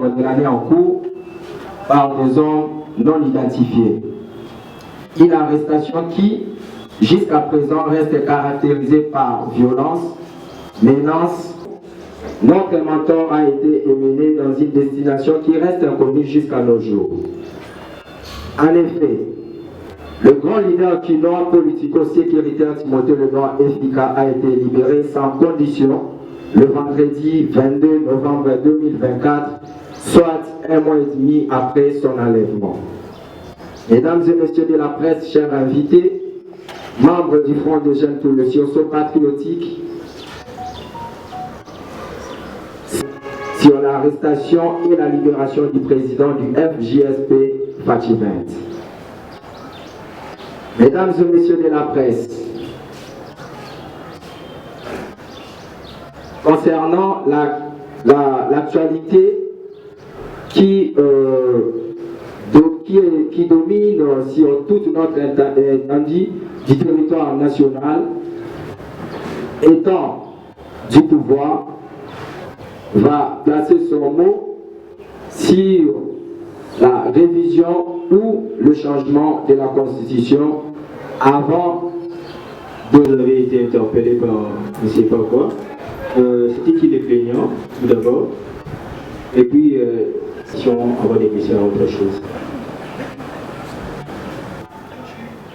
décembre de l'année en cours par des hommes non identifiés. Une arrestation qui, jusqu'à présent, reste caractérisée par violence, menace. Notre mentor a été emmené dans une destination qui reste inconnue jusqu'à nos jours. En effet, le grand leader quinois politico-sécuritaire Timothée Lenoir Efika a été libéré sans condition le vendredi 22 novembre 2024, soit un mois et demi après son enlèvement. Mesdames et messieurs de la presse, chers invités, membres du Front des jeunes pour le sursaut patriotique, sur l'arrestation et la libération du président du FJSP, Fachi Bent. Mesdames et messieurs de la presse, concernant l'actualité qui domine sur toute notre étendue du territoire national, étant du pouvoir, va placer son mot sur la révision ou le changement de la Constitution avant de... Vous avez été interpellé par je ne sais pas quoi. C'était qui les plaignants, tout d'abord? Et puis, si on va des questions à autre chose.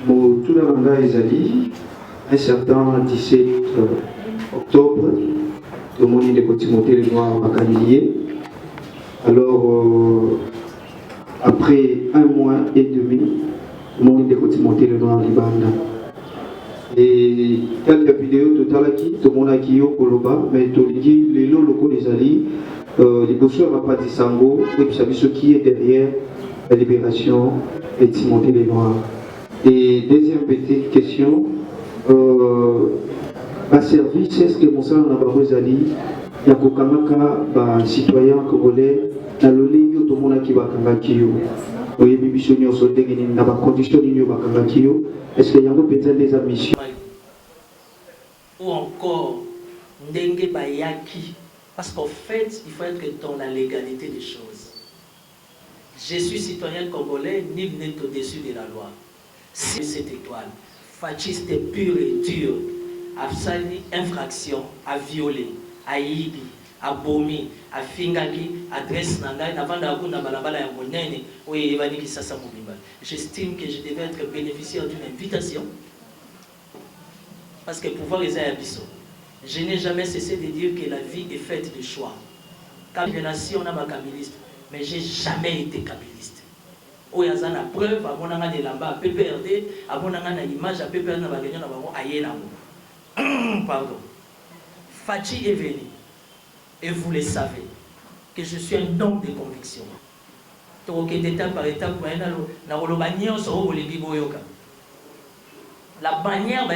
Bon, tout le monde Ezali, un certain 17 octobre, tout le monde est de Timothée Lenoir à Canilier. Alors, après un mois et demi, tout le monde est de Timothée Lenoir à Libanda. Et quelques vidéos totales qui, tout le monde a qui au Koloba, mais tout le dit, les locaux des alliés, les bosseurs n'ont pas dit sango, et puis ça veut ce qui est derrière la libération de Timothée Lenoir. Et deuxième petite question, ma service, est-ce que mon sang n'a pas Zali, il y a un citoyen congolais, dans le ligne, tout le monde qui va Kangakio, oui, Bibisonio, il n'a pas condition de Kangakio, est-ce qu'il y a peut-être des ambitions? Ou encore, Ndenge Bayaki, parce qu'en fait, il faut être dans la légalité des choses. Je suis citoyen congolais, ni n'est au-dessus de la loi. C'est cette étoile, fasciste pur et dur, a fait infraction, a violé, a yibi, a bomi, a fingaki, adresse nanga, avant d'aguna balabala ya monene, oui, evaniki sasa mobimba. J'estime que je devais être bénéficiaire d'une invitation, parce que pouvoir les abisso. Je n'ai jamais cessé de dire que la vie est faite de choix. Quand je naissais, on a ma kabiliste, mais j'ai jamais été kabiliste. Il y a une preuve, il y a des lambas à PPRD, il y a une image à PPRD, il y a pardon. Fachi est venu, et vous le savez, que je suis un homme de conviction. La bannière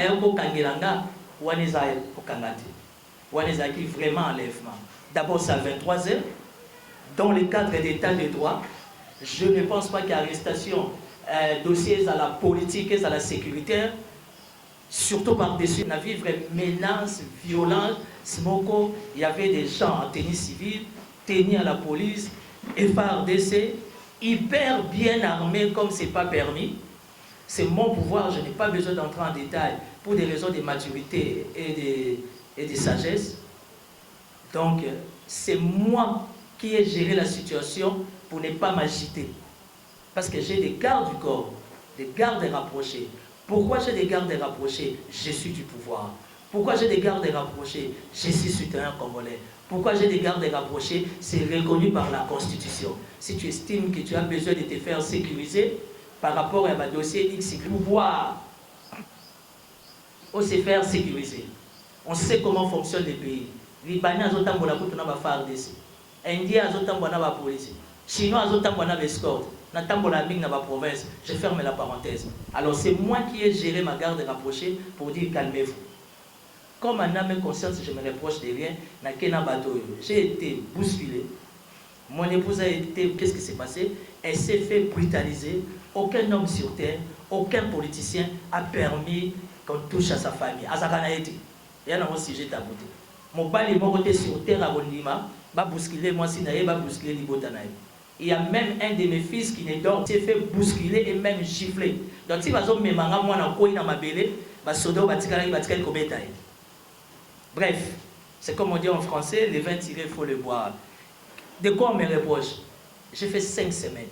qui vraiment enlèvement. D'abord, c'est à 23 heures, dans le cadre d'état de droit. Je ne pense pas qu'il y ait arrestation, dossiers à la politique et à la sécuritaire, surtout par-dessus, on a vu menaces, violences, smoko, il y avait des gens en tenue civile, tenus à la police, FARDC, hyper bien armés comme ce n'est pas permis. C'est mon pouvoir, je n'ai pas besoin d'entrer en détail pour des raisons de maturité et de sagesse. Donc, c'est moi qui ai géré la situation pour ne pas m'agiter. Parce que j'ai des gardes du corps, des gardes rapprochés. Pourquoi j'ai des gardes rapprochés? Je suis du pouvoir. Pourquoi j'ai des gardes rapprochés? Je suis citoyen congolais. Pourquoi j'ai des gardes rapprochés? C'est reconnu par la Constitution. Si tu estimes que tu as besoin de te faire sécuriser par rapport à un dossier X, pouvoir, on se faire sécuriser. On sait comment fonctionnent les pays. Libanais a zotambo la kutu na ba FARDC. Indien a zotambo na ba police. Chinois a zotambo na ba escorte. Na tambo la ming na ba province. Je ferme la parenthèse. Alors c'est moi qui ai géré ma garde rapprochée pour dire calmez-vous. Comme un âme conscience, je me reproche de rien. Na kena bateau. J'ai été bousculé. Mon épouse a été. Qu'est-ce qui s'est passé? Elle s'est fait brutaliser. Aucun homme sur terre, aucun politicien a permis qu'on touche à sa famille. Azakana été. Il y a un sujet tabouté. Mon père est monté sur terre à Bondima. va bousculer moi si naïe, va bousculer Libotanaï. Il y a même un de mes fils qui n'est donc s'est fait bousculer et même gifler. Donc si vas-y me manga moi na koi na mabele, va sodo batikala kobetaï. Bref, c'est comme on dit en français, les vins tirés, il faut le boire. De quoi on me reproche? J'ai fait 5 semaines.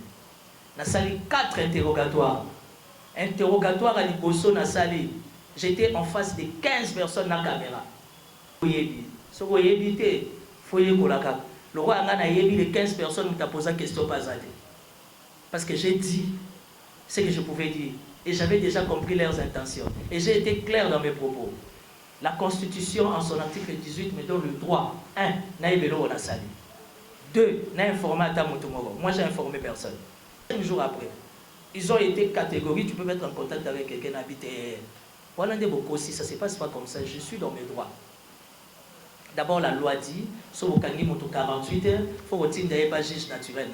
Na sali 4 interrogatoires. Interrogatoire à Liboso na sali. J'étais en face de 15 personnes dans la caméra. Ce que vous évitez, il faut y aller. Le roi a dit les 15 personnes qui t'ont posé la question pas zadé. Parce que j'ai dit ce que je pouvais dire. Et j'avais déjà compris leurs intentions. Et j'ai été clair dans mes propos. La Constitution, en son article 18, me donne le droit. 1. Naïbelo la sali. 2. N'a informé à Tamutumoro. Moi, j'ai informé personne. 5 jours après, ils ont été catégoriques. Tu peux mettre en contact avec quelqu'un habité. Voilà des beaucoup aussi, ça ne se passe pas comme ça. Je suis dans mes droits. D'abord, la loi dit, sur le 48 heures, il faut retirer un juge naturel.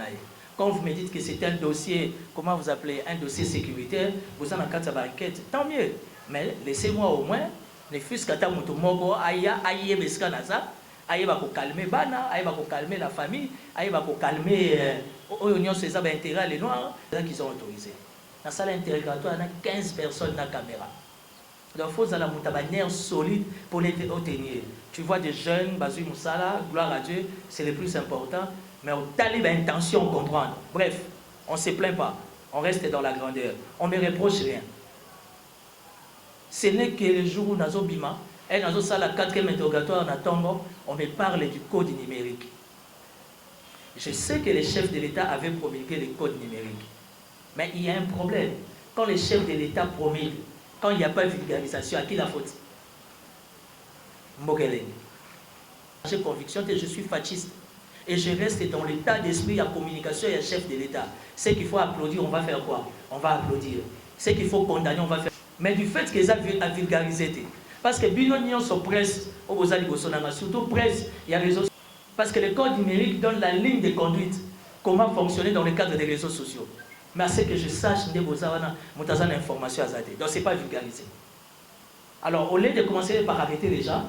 Quand vous me dites que c'est un dossier, comment vous appelez, un dossier sécuritaire, vous en avez une enquête, tant mieux. Mais laissez-moi au moins, ne fût-ce qu'à Tamutumogo, aïe, mescanaza, aïe, va calmer Bana, aïe, va calmer la famille, aïe, va calmer l'Union ces intérêts, les Noirs, qu'ils ont autorisé. Dans la salle interrogatoire, il y a 15 personnes dans la caméra. Donc, il faut avoir une manière solide pour les tenir. Tu vois des jeunes, Bazou Moussala, gloire à Dieu, c'est le plus important. Mais au talib a intention de comprendre. Bref, on ne se plaint pas. On reste dans la grandeur. On ne me reproche rien. Ce n'est que le jour où Nazo Bima, et Nazo Sala 4e interrogatoire dans Tongo, on me parle du code numérique. Je sais que les chefs de l'État avaient promulgué le code numérique. Mais il y a un problème. Quand les chefs de l'État promulguent, quand il n'y a pas de vulgarisation, à qui la faute? Mbogele. J'ai conviction que je suis fasciste. Et je reste dans l'état d'esprit à communication et à chef de l'État. Ce qu'il faut applaudir, on va faire quoi? On va applaudir. Ce qu'il faut condamner, on va faire. Mais du fait qu'ils ont vulgarisé, parce que Binonion sont presse, surtout presse, il y a les réseaux. Parce que le code numérique donne la ligne de conduite, comment fonctionner dans le cadre des réseaux sociaux. Mais à ce que je sache, je n'ai l'information à Zadé. Donc ce n'est pas vulgarisé. Alors au lieu de commencer par arrêter les gens,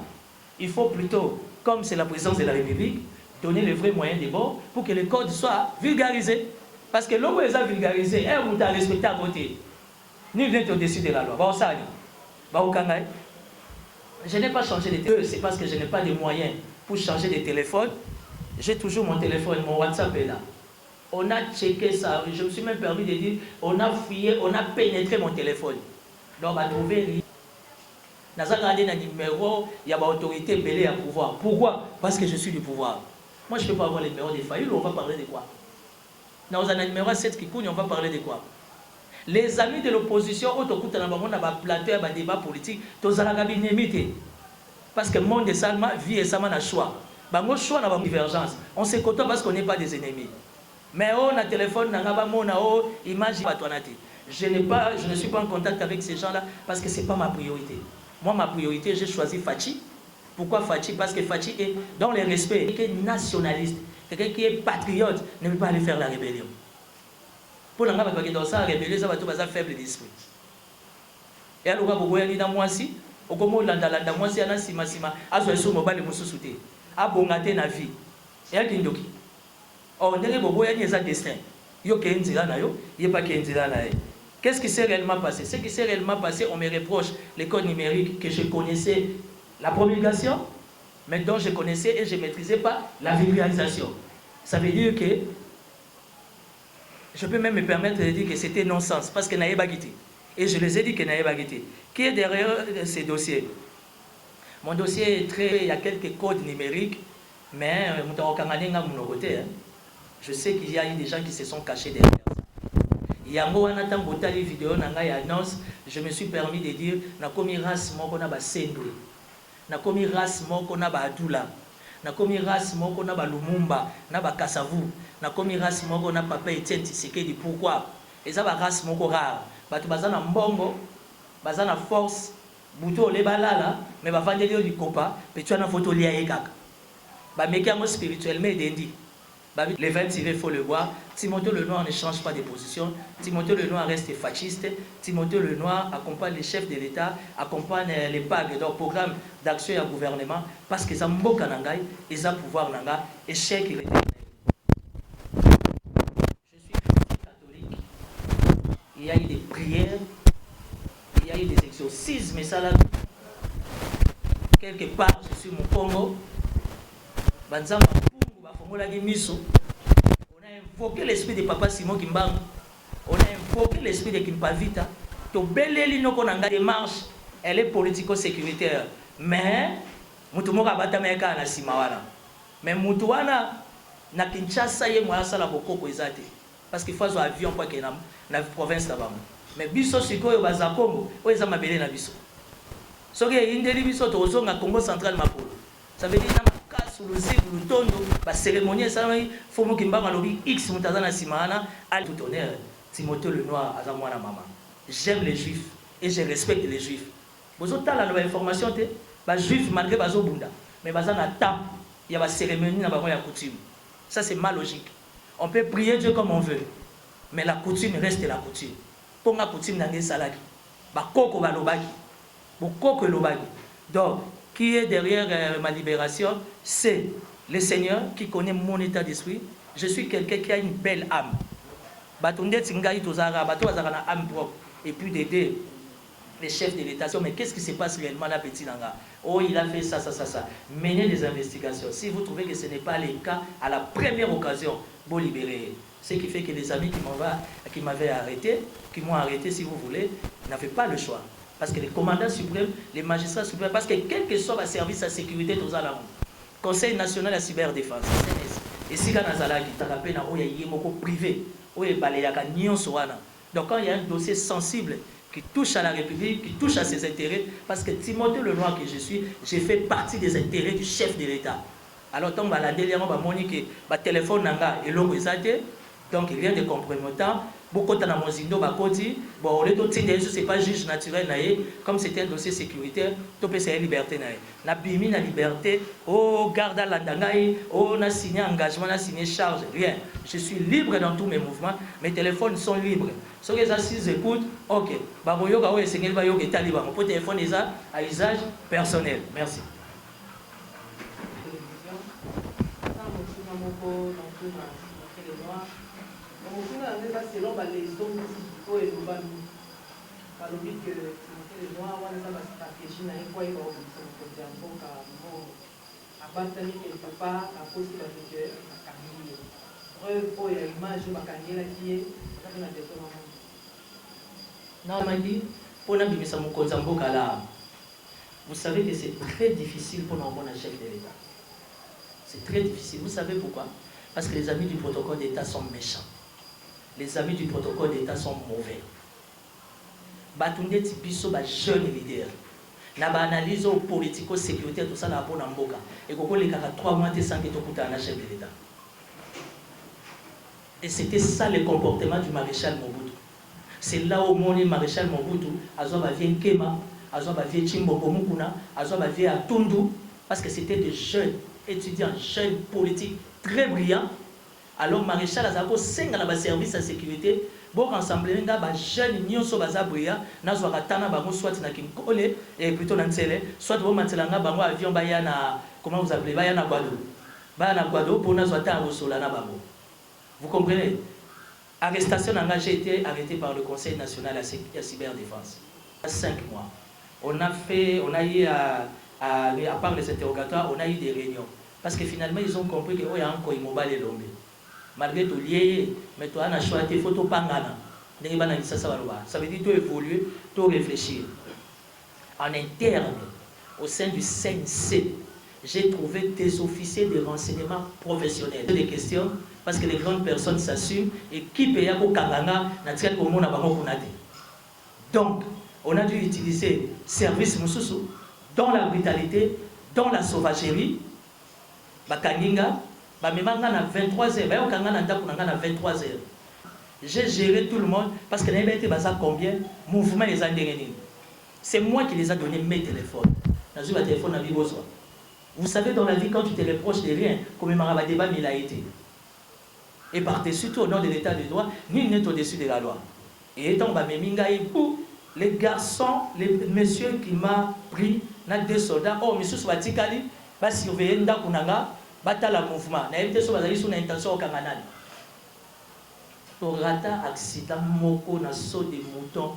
il faut plutôt, comme c'est la présidence de la République, donner les vrais moyens de bord pour que le code soit vulgarisé. Parce que l'homme est vulgarisé, on a respecté à côté. Nul n'est au-dessus de la loi. Je n'ai pas changé de téléphone, c'est parce que je n'ai pas de moyens pour changer de téléphone. J'ai toujours mon téléphone, mon WhatsApp est là. On a checké ça, je me suis même permis de dire, on a fouillé, on a pénétré mon téléphone. Donc on va trouver... Dans un numéro, il y a une autorité belée à pouvoir. Pourquoi? Parce que je suis du pouvoir. Moi, je ne peux pas avoir les numéros des failles, on va parler de quoi? Dans un numéro 7 qui coule, on va parler de quoi? Les amis de l'opposition, on a un plateau, un débat politique, parce que le monde est salma, vie est salma, choix. Bango choix, on a une divergence. On se côtoie parce qu'on n'est pas des ennemis. Mais on a téléphone, on a image, je ne suis pas en contact avec ces gens-là parce que ce n'est pas ma priorité. Moi, ma priorité, j'ai choisi Fachi. Pourquoi Fachi? Parce que Fachi est dans le respect. Quelqu'un qui est nationaliste, quelqu'un qui est patriote, ne peut pas aller faire la rébellion. Pour l'enga, parce que dans ça, la rébellion, ça va tout passer faible d'esprit. Et alors, on va aller dans moi aussi. On va aller dans moi aussi, on va aller dans moi. On va aller dans moi aussi. On va aller dans la vie. Et on va aller on dirait que c'est un destin. Il n'y a pas de qu'est-ce qui s'est réellement passé? Ce qui s'est réellement passé, on me reproche les codes numériques que je connaissais, la promulgation, mais dont je connaissais et je ne maîtrisais pas la vulgarisation. Ça veut dire que je peux même me permettre de dire que c'était non-sens, parce que Naïba Guité. Et je les ai dit que Naïba Guité. Qui est derrière ces dossiers? Mon dossier est très... Il y a quelques codes numériques, mais je sais qu'il y a eu des gens qui se sont cachés derrière. Yango anata botali vidéo nanga ya annonce, je me suis permis de dire na komi race moko na ba sendwe. Na komi race moko na ba adula. Na komi race moko na ba Lumumba, na ba Kasavu. Na komi race moko na papa Etienne Tshisekedi. Pourquoi? Eza ba race moko rare. Batu bazana mbongo, bazana force, buto le balala, mais ba vandeli du copa, pe tu na photo lia ekaka. Ba meki yango spirituellement dendi. Les 20 tirés, il faut le voir. Timothée Lenoir ne change pas de position. Timothée Lenoir reste fasciste. Timothée Lenoir accompagne les chefs de l'État, accompagne les PAG, leur programme d'action et à gouvernement, parce qu'ils ont beaucoup d'angaï, ils ont pouvoir d'angaï, et chèque il est. Je suis catholique. Il y a eu des prières, il y a eu des exorcismes, et ça là, quelque part, je suis mon Congo. Banzamba Pungu, Bafongola Miso. On a invoqué l'esprit de Papa Simon Kimbangu. On a invoqué l'esprit de Kimpavita. To beleli no konanga démarche, elle est politico-sécuritaire. Mais, mutumora batameka na simawana. Mais mutuwana na Kinshasa ye moi sala bokoko ezate. Parce qu'il faut un avion pour que na province là-bas. Mais biso sikoyo bazakongo, oeza mabele na biso. Soki indeli biso to zonga Congo central makolo. Ça veut dire sous le zig, le tondo, la cérémonie, ça va faut que Kimba malobi X mutazana simana à tout honneur. Timothée Lenoir à moi la maman. J'aime les juifs et je respecte les juifs. Vous avez la nouvelle information te, les juifs malgré bazo bunda, mais bazan a tap, il y a la cérémonie na ba coutume. Ça c'est ma logique. On peut prier Dieu comme on veut, mais la coutume reste la coutume. Pour la coutume dans les salades, ba koko balobaki, bo koko lobaki. Donc qui est derrière ma libération, c'est le Seigneur qui connaît mon état d'esprit. Je suis quelqu'un qui a une belle âme. Et puis d'aider les chefs de l'État. Mais qu'est-ce qui se passe réellement là, petit Nanga? Oh, il a fait ça, ça, ça, ça. Menez des investigations. Si vous trouvez que ce n'est pas le cas, à la première occasion, vous libérez. Ce qui fait que les amis qui m'avaient arrêté, qui m'ont arrêté, si vous voulez, n'avaient pas le choix. Parce que les commandants suprêmes, les magistrats suprêmes, parce que quel que soit le service de sécurité, tout ça là, Conseil national de la cyberdéfense, et si on a un privé, donc quand il y a un dossier sensible qui touche à la République, qui touche à ses intérêts, parce que Timothée Lenoir que je suis, j'ai fait partie des intérêts du chef de l'État. Alors tant que la dernière fois, le téléphone nanga et l'homme donc rien de compromettant. Beaucoup de Mozindo Bakoti, bon, c'est pas juge naturel, comme c'était un dossier sécuritaire, tout peut c'est liberté. Na bimi na liberté, oh, garde à l'andangaï, oh, na signé engagement, na signé charge, rien. Je suis libre dans tous mes mouvements, mes téléphones sont libres. Si les assises écoutent, ok. Baboyoga, oh, c'est quel bayoga est libre. Mon téléphone est à usage personnel. Merci. Selon les hommes qui sont par le but que les noirs ont une stratégie dans les foyers à battre quelque part à cause de la culture à camille. Preuve pour l'image de ma camille qui est non, m'a dit pour n'abîmer mon consambo là. Vous savez que c'est très difficile pour nous un chef de l'État. C'est très difficile. Vous savez pourquoi? Parce que les amis du protocole d'État sont méchants. Les amis du protocole d'État sont mauvais. Batunde Tibiso, jeune leader. Naba analyse politico-sécurité, tout ça, là, pour Namboka. Et qu'on les 3 mois, sans que tu un chef de l'État. Et c'était ça le comportement du maréchal Mobutu. C'est là où mon maréchal Mobutu, Azoba vient Kema, Azoba vient Chimboko Mukuna, Azoba vient Tundu, parce que c'était des jeunes étudiants, jeunes politiques, très brillants. Alors, maréchal Azako, 5 dans le service de sécurité, bon ensemble, les jeunes, ils sont brillant, na soit Tana Bango, soit na Kinkole, et plutôt dans Télé, soit au Mantelanga Bango, avion Bayana, comment vous appelez, Bayana Guado. Bayana Guado, pour na soit au Solana Bango. Vous comprenez? Arrestation engagée été arrêtée par le Conseil national de la cyberdéfense. 5 mois. On a eu, à part les interrogatoires, on a eu des réunions. Parce que finalement, ils ont compris qu'il y a encore Imoba et Lombe. Malgré tout lié, mais toi, on a choisi photo pangana. Ça veut dire tout évoluer, tout réfléchir. En interne, au sein du CNC, j'ai trouvé des officiers de renseignement professionnels. Des questions, parce que les grandes personnes s'assument et qui paye pour Kanganga, donc, on a dû utiliser service Moussousou dans la brutalité, dans la sauvagerie. Bakaninga, Bamemanga na 23h, Bayokanga na 23h. J'ai géré tout le monde parce que les été basé combien mouvement les a donnés. C'est moi qui les a donné mes téléphones. Vous savez, dans la vie, quand tu te reproches de rien, comme il m'a débat, il a été. Et par-dessus tout, au nom de l'état de droit, nul n'est au-dessus de la loi. Et étant les garçons, les messieurs qui m'ont pris, deux soldats, oh, monsieur Swatikali, va surveiller Ndakunanga, battre le mouvement. N'a été sur une intention au Kanganani. Pour rata accident, moko na saut des moutons,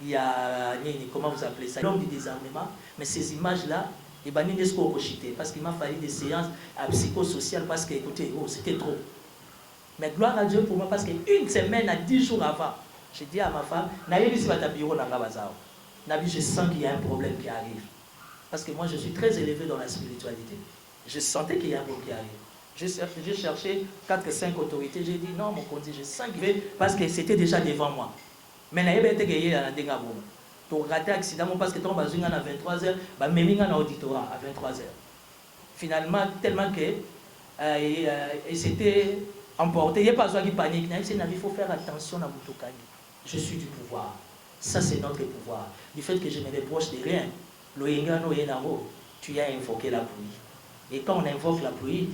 il y a, comment vous appelez ça, l'homme du désarmement, mais ces images-là, et ben, parce qu'il m'a fallu des séances psychosociales parce que, écoutez, oh, c'était trop. Mais gloire à Dieu pour moi, parce qu'une semaine à 10 jours avant, j'ai dit à ma femme, je sens qu'il y a un problème qui arrive. Parce que moi, je suis très élevé dans la spiritualité. Je sentais qu'il y a un problème qui arrive. J'ai cherché 4-5 autorités, j'ai dit non, mon conduit, je sens qu'il va, parce que c'était déjà devant moi. Mais il y a été pour rater l'accident, parce que quand on a 23h, on a un auditorat à 23h. Finalement, tellement que c'était emporté, il n'y a pas besoin de panique, il faut faire attention à Moutokani. Je suis du pouvoir. Ça, c'est notre pouvoir. Du fait que je me reproche de rien, tu as invoqué la pluie. Et quand on invoque la pluie,